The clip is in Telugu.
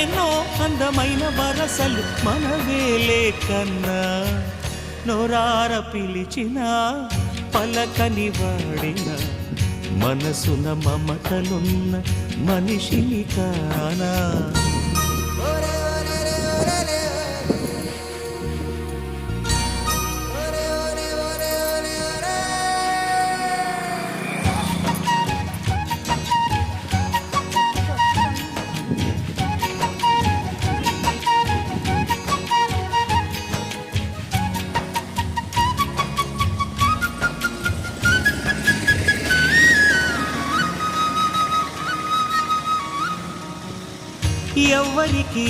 ఎన్నెన్నో అందమైన వరసలు మనవేలే కన్నా నోరార పిలిచిన పలకని వాడిన మనసున మమతలున్న మనిషిని కానా ఎవ్వరికి